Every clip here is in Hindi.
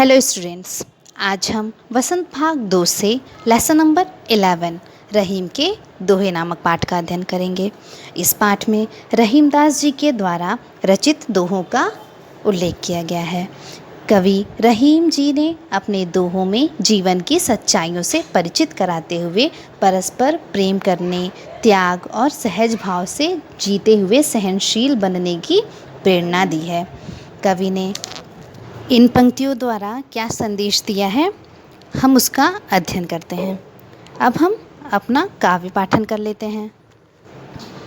हेलो स्टूडेंट्स, आज हम वसंत भाग 2 से लेसन नंबर 11 रहीम के दोहे नामक पाठ का अध्ययन करेंगे। इस पाठ में रहीमदास जी के द्वारा रचित दोहों का उल्लेख किया गया है। कवि रहीम जी ने अपने दोहों में जीवन की सच्चाइयों से परिचित कराते हुए परस्पर प्रेम करने, त्याग और सहज भाव से जीते हुए सहनशील बनने की प्रेरणा दी है। कवि ने इन पंक्तियों द्वारा क्या संदेश दिया है, हम उसका अध्ययन करते हैं। अब हम अपना काव्य पाठन कर लेते हैं।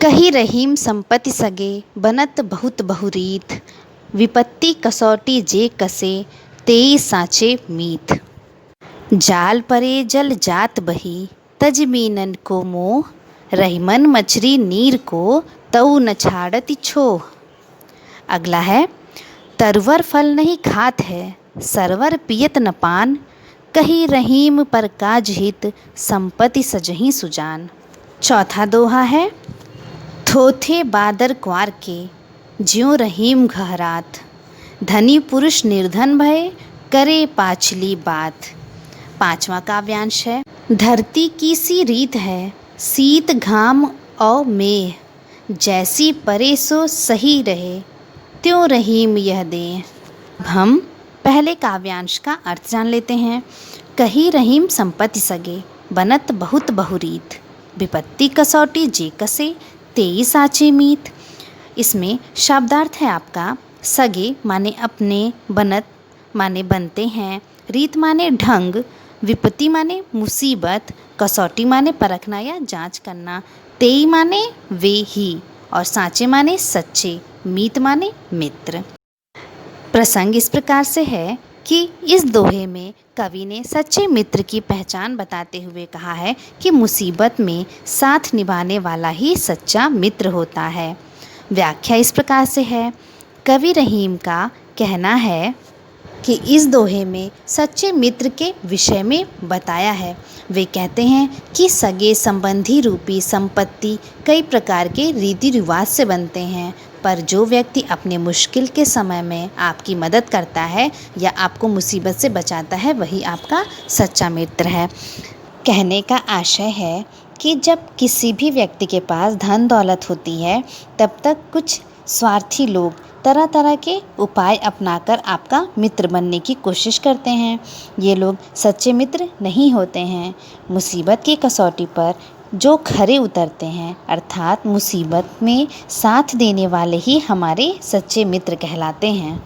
कही रहीम संपत्ति सगे, बनत बहुत बहुरीत, विपत्ति कसौटी जे कसे, तेई साँचे मीत। जाल परे जल जात बही, तज मीनन को मोह, रहीमन मछरी नीर को, तऊ न छाड़ति छोह। अगला है, तरवर फल नहीं खात है, सरवर पियत न पान, कही रहीम पर काज हित, संपत्ति सजही सुजान। चौथा दोहा है, थोथे बादर क्वार के, ज्यों रहीम घहरात, धनी पुरुष निर्धन भय, करे पाछली बात। पांचवा काव्यांश है, धरती की सी रीत है, शीत घाम और मेह, जैसी परे सो सही रहे, त्यों रहीम यह दे। हम पहले काव्यांश का अर्थ जान लेते हैं। कही रहीम संपत्ति सगे, बनत बहुत बहुरीत, विपत्ति कसौटी जे कसे, तेई साँचे मीत। इसमें शब्दार्थ है आपका सगे माने अपने, बनत माने बनते हैं, रीत माने ढंग, विपत्ति माने मुसीबत, कसौटी माने परखना या जांच करना, तेई माने वे ही, और साँचे माने सच्चे, मीत माने मित्र। प्रसंग इस प्रकार से है कि इस दोहे में कवि ने सच्चे मित्र की पहचान बताते हुए कहा है कि मुसीबत में साथ निभाने वाला ही सच्चा मित्र होता है। व्याख्या इस प्रकार से है, कवि रहीम का कहना है कि इस दोहे में सच्चे मित्र के विषय में बताया है। वे कहते हैं कि सगे संबंधी रूपी संपत्ति कई प्रकार के रीति रिवाज से बनते हैं, पर जो व्यक्ति अपने मुश्किल के समय में आपकी मदद करता है या आपको मुसीबत से बचाता है, वही आपका सच्चा मित्र है। कहने का आशय है कि जब किसी भी व्यक्ति के पास धन दौलत होती है, तब तक कुछ स्वार्थी लोग तरह तरह के उपाय अपनाकर आपका मित्र बनने की कोशिश करते हैं। ये लोग सच्चे मित्र नहीं होते हैं। मुसीबत की कसौटी पर जो खरे उतरते हैं, अर्थात मुसीबत में साथ देने वाले ही हमारे सच्चे मित्र कहलाते हैं।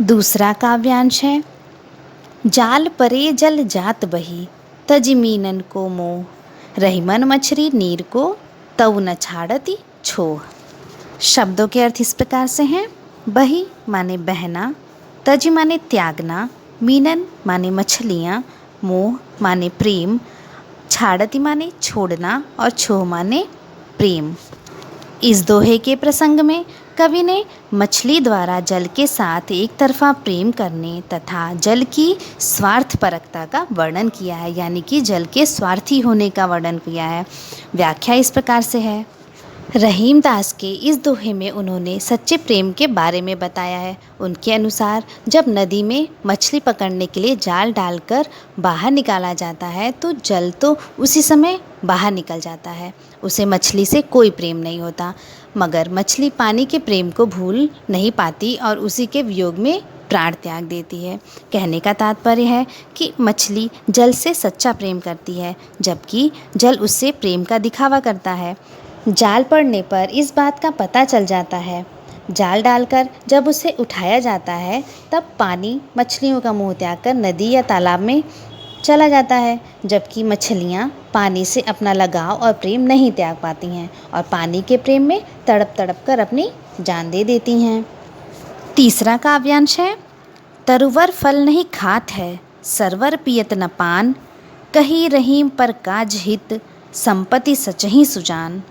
दूसरा काव्यांश है, जाल परे जल जात बही, तज मीनन को मोह, रहीमन मछरी नीर को, तऊ न छाड़ती छोह। शब्दों के अर्थ इस प्रकार से हैं, बही माने बहना, तज माने त्यागना, मीनन माने मछलियाँ, मोह माने प्रेम, छाड़ती माने छोड़ना, और छोह माने प्रेम। इस दोहे के प्रसंग में कवि ने मछली द्वारा जल के साथ एक तरफा प्रेम करने तथा जल की स्वार्थपरकता का वर्णन किया है, यानी कि जल के स्वार्थी होने का वर्णन किया है। व्याख्या इस प्रकार से है, रहीमदास के इस दोहे में उन्होंने सच्चे प्रेम के बारे में बताया है। उनके अनुसार जब नदी में मछली पकड़ने के लिए जाल डालकर बाहर निकाला जाता है, तो जल तो उसी समय बाहर निकल जाता है, उसे मछली से कोई प्रेम नहीं होता, मगर मछली पानी के प्रेम को भूल नहीं पाती और उसी के वियोग में प्राण त्याग देती है। कहने का तात्पर्य है कि मछली जल से सच्चा प्रेम करती है, जबकि जल उससे प्रेम का दिखावा करता है। जाल पड़ने पर इस बात का पता चल जाता है। जाल डालकर जब उसे उठाया जाता है, तब पानी मछलियों का मुंह त्याग कर नदी या तालाब में चला जाता है, जबकि मछलियाँ पानी से अपना लगाव और प्रेम नहीं त्याग पाती हैं और पानी के प्रेम में तड़प तड़प कर अपनी जान दे देती हैं। तीसरा काव्यांश है, तरुवर फल नहीं खात है, सरवर पियत न पान, कही रहीम पर काज हित, संपत्ति सचही सुजान।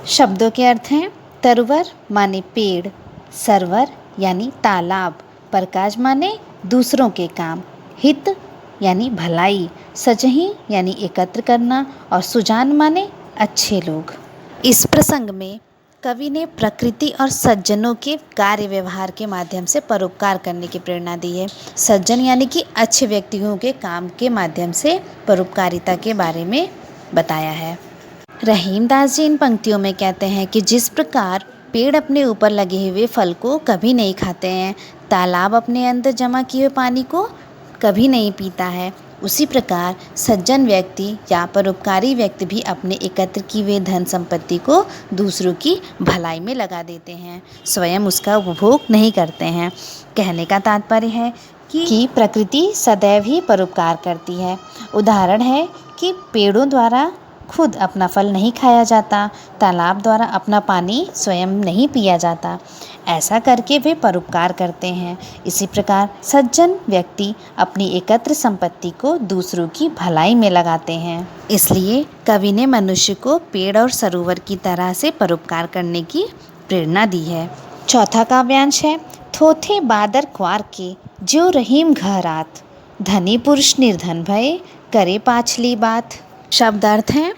शब्दों के अर्थ हैं, तरवर माने पेड़, सरवर यानी तालाब, प्रकाश माने दूसरों के काम, हित यानी भलाई, सजही यानी एकत्र करना, और सुजान माने अच्छे लोग। इस प्रसंग में कवि ने प्रकृति और सज्जनों के कार्य व्यवहार के माध्यम से परोपकार करने की प्रेरणा दी है। सज्जन यानी कि अच्छे व्यक्तियों के काम के माध्यम से परोपकारिता के बारे में बताया है। रहीमदास जी इन पंक्तियों में कहते हैं कि जिस प्रकार पेड़ अपने ऊपर लगे हुए फल को कभी नहीं खाते हैं, तालाब अपने अंदर जमा किए हुए पानी को कभी नहीं पीता है, उसी प्रकार सज्जन व्यक्ति या परोपकारी व्यक्ति भी अपने एकत्र की हुई धन संपत्ति को दूसरों की भलाई में लगा देते हैं, स्वयं उसका उपभोग नहीं करते हैं। कहने का तात्पर्य है कि प्रकृति सदैव ही परोपकार करती है। उदाहरण है कि पेड़ों द्वारा खुद अपना फल नहीं खाया जाता, तालाब द्वारा अपना पानी स्वयं नहीं पिया जाता, ऐसा करके वे परोपकार करते हैं। इसी प्रकार सज्जन व्यक्ति अपनी एकत्र संपत्ति को दूसरों की भलाई में लगाते हैं। इसलिए कवि ने मनुष्य को पेड़ और सरोवर की तरह से परोपकार करने की प्रेरणा दी है। चौथा काव्यांश है थोथे बादर क्वार के ज्यो रहीम घरात, धनी पुरुष निर्धन भये करे पाछली बात। शब्दार्थ हैं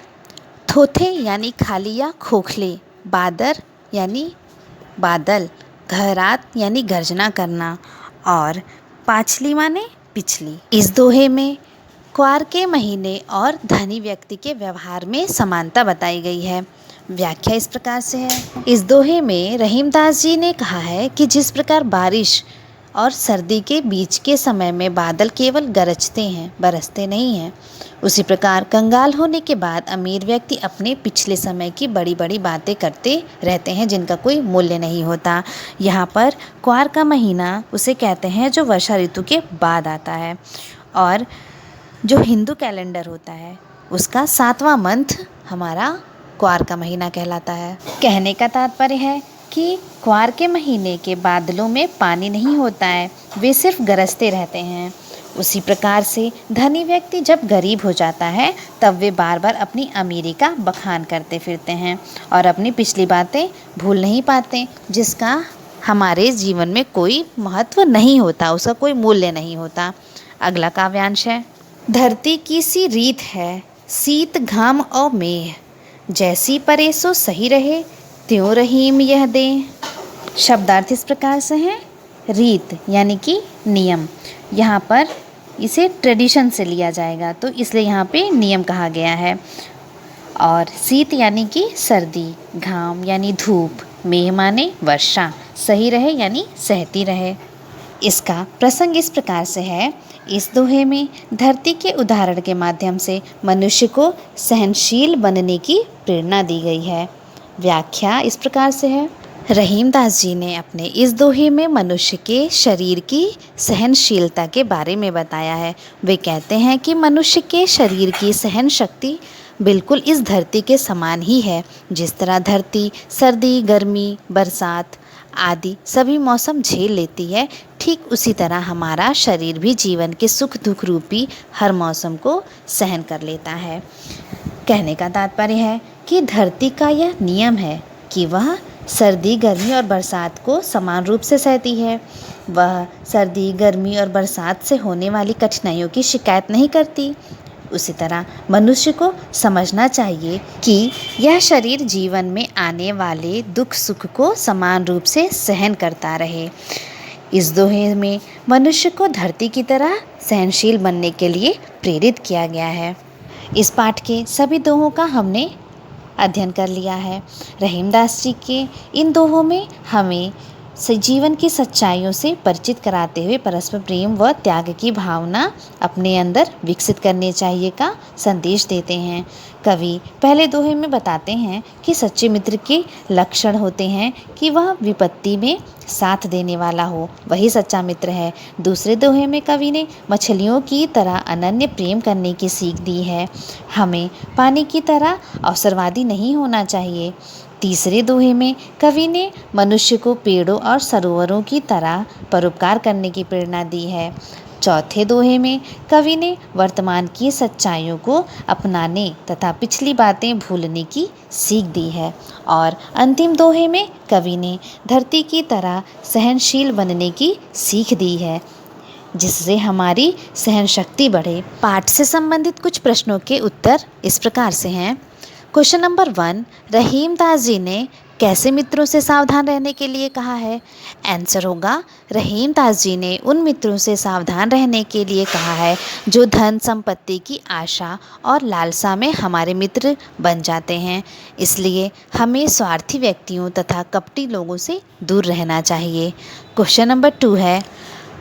थोथे यानी खाली या खोखले, बादर यानी बादल, घरात यानी गर्जना करना और पाछली माने पिछली। इस दोहे में क्वार के महीने और धनी व्यक्ति के व्यवहार में समानता बताई गई है। व्याख्या इस प्रकार से है। इस दोहे में रहीमदास जी ने कहा है कि जिस प्रकार बारिश और सर्दी के बीच के समय में बादल केवल गरजते हैं, बरसते नहीं हैं, उसी प्रकार कंगाल होने के बाद अमीर व्यक्ति अपने पिछले समय की बड़ी बड़ी बातें करते रहते हैं जिनका कोई मूल्य नहीं होता। यहाँ पर क्वार का महीना उसे कहते हैं जो वर्षा ऋतु के बाद आता है और जो हिंदू कैलेंडर होता है उसका 7वां मंथ हमारा क्वार का महीना कहलाता है। कहने का तात्पर्य है कि क्वार के महीने के बादलों में पानी नहीं होता है, वे सिर्फ गरजते रहते हैं। उसी प्रकार से धनी व्यक्ति जब गरीब हो जाता है तब वे बार बार अपनी अमीरी का बखान करते फिरते हैं और अपनी पिछली बातें भूल नहीं पाते, जिसका हमारे जीवन में कोई महत्व नहीं होता, उसका कोई मूल्य नहीं होता। अगला काव्यांश है धरती की सी रीत है शीत घाम और मेह, जैसी परे सो सही रहे त्यों रहीम यह दे। शब्दार्थ इस प्रकार से हैं रीत यानी कि नियम, यहाँ पर इसे ट्रेडिशन से लिया जाएगा तो इसलिए यहाँ पे नियम कहा गया है। और शीत यानी कि सर्दी, घाम यानी धूप, मेह माने वर्षा, सही रहे यानी सहती रहे। इसका प्रसंग इस प्रकार से है। इस दोहे में धरती के उदाहरण के माध्यम से मनुष्य को सहनशील बनने की प्रेरणा दी गई है। व्याख्या इस प्रकार से है रहीमदास जी ने अपने इस दोहे में मनुष्य के शरीर की सहनशीलता के बारे में बताया है। वे कहते हैं कि मनुष्य के शरीर की सहन शक्ति बिल्कुल इस धरती के समान ही है। जिस तरह धरती सर्दी, गर्मी, बरसात आदि सभी मौसम झेल लेती है, ठीक उसी तरह हमारा शरीर भी जीवन के सुख दुख रूपी हर मौसम को सहन कर लेता है। कहने का तात्पर्य है कि धरती का यह नियम है कि वह सर्दी, गर्मी और बरसात को समान रूप से सहती है। वह सर्दी, गर्मी और बरसात से होने वाली कठिनाइयों की शिकायत नहीं करती। उसी तरह मनुष्य को समझना चाहिए कि यह शरीर जीवन में आने वाले दुख सुख को समान रूप से सहन करता रहे। इस दोहे में मनुष्य को धरती की तरह सहनशील बनने के लिए प्रेरित किया गया है। इस पाठ के सभी दोहों का हमने अध्ययन कर लिया है। रहीमदास जी के इन दोहों में हमें जीवन की सच्चाइयों से परिचित कराते हुए परस्पर प्रेम व त्याग की भावना अपने अंदर विकसित करने चाहिए का संदेश देते हैं। कवि पहले दोहे में बताते हैं कि सच्चे मित्र के लक्षण होते हैं कि वह विपत्ति में साथ देने वाला हो, वही सच्चा मित्र है। दूसरे दोहे में कवि ने मछलियों की तरह अनन्य प्रेम करने की सीख दी है। हमें पानी की तरह अवसरवादी नहीं होना चाहिए। तीसरे दोहे में कवि ने मनुष्य को पेड़ों और सरोवरों की तरह परोपकार करने की प्रेरणा दी है। चौथे दोहे में कवि ने वर्तमान की सच्चाइयों को अपनाने तथा पिछली बातें भूलने की सीख दी है। और अंतिम दोहे में कवि ने धरती की तरह सहनशील बनने की सीख दी है, जिससे हमारी सहन शक्ति बढ़े। पाठ से संबंधित कुछ प्रश्नों के उत्तर इस प्रकार से हैं। क्वेश्चन नंबर 1, रहीमदास जी ने कैसे मित्रों से सावधान रहने के लिए कहा है? आंसर होगा, रहीम दास जी ने उन मित्रों से सावधान रहने के लिए कहा है जो धन संपत्ति की आशा और लालसा में हमारे मित्र बन जाते हैं। इसलिए हमें स्वार्थी व्यक्तियों तथा कपटी लोगों से दूर रहना चाहिए। क्वेश्चन नंबर 2 है,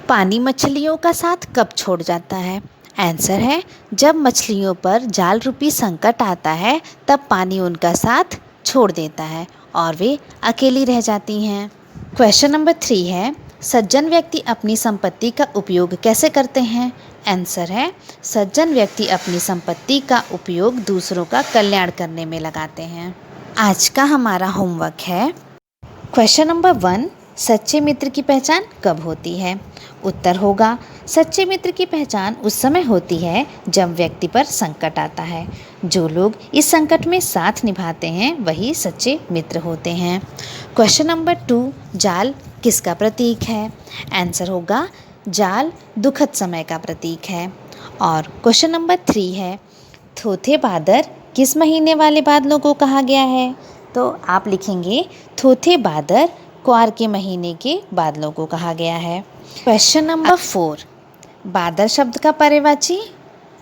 पानी मछलियों का साथ कब छोड़ जाता है? आंसर है, जब मछलियों पर जाल रूपी संकट आता है तब पानी उनका साथ छोड़ देता है और वे अकेली रह जाती हैं। क्वेश्चन नंबर 3 है, सज्जन व्यक्ति अपनी संपत्ति का उपयोग कैसे करते हैं? आंसर है, सज्जन व्यक्ति अपनी संपत्ति का उपयोग दूसरों का कल्याण करने में लगाते हैं। आज का हमारा होमवर्क है, क्वेश्चन नंबर 1, सच्चे मित्र की पहचान कब होती है? उत्तर होगा, सच्चे मित्र की पहचान उस समय होती है जब व्यक्ति पर संकट आता है। जो लोग इस संकट में साथ निभाते हैं वही सच्चे मित्र होते हैं। क्वेश्चन नंबर 2, जाल किसका प्रतीक है? आंसर होगा, जाल दुखद समय का प्रतीक है। और क्वेश्चन नंबर 3 है, थोथे बादर किस महीने वाले बादलों को कहा गया है? तो आप लिखेंगे, थोथे बादर क्वार के महीने के बादलों को कहा गया है। क्वेश्चन नंबर 4, बादर शब्द का पर्यायवाची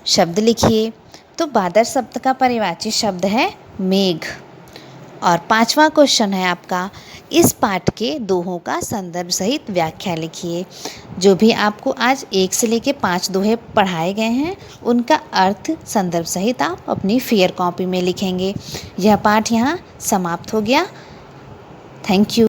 शब्द लिखिए। तो बादर शब्द का पर्यायवाची शब्द है मेघ। और 5वां क्वेश्चन है आपका, इस पाठ के दोहों का संदर्भ सहित व्याख्या लिखिए। जो भी आपको आज 1 से लेकर 5 दोहे पढ़ाए गए हैं उनका अर्थ संदर्भ सहित आप अपनी फेयर कॉपी में लिखेंगे। यह पाठ यहाँ समाप्त हो गया। Thank you.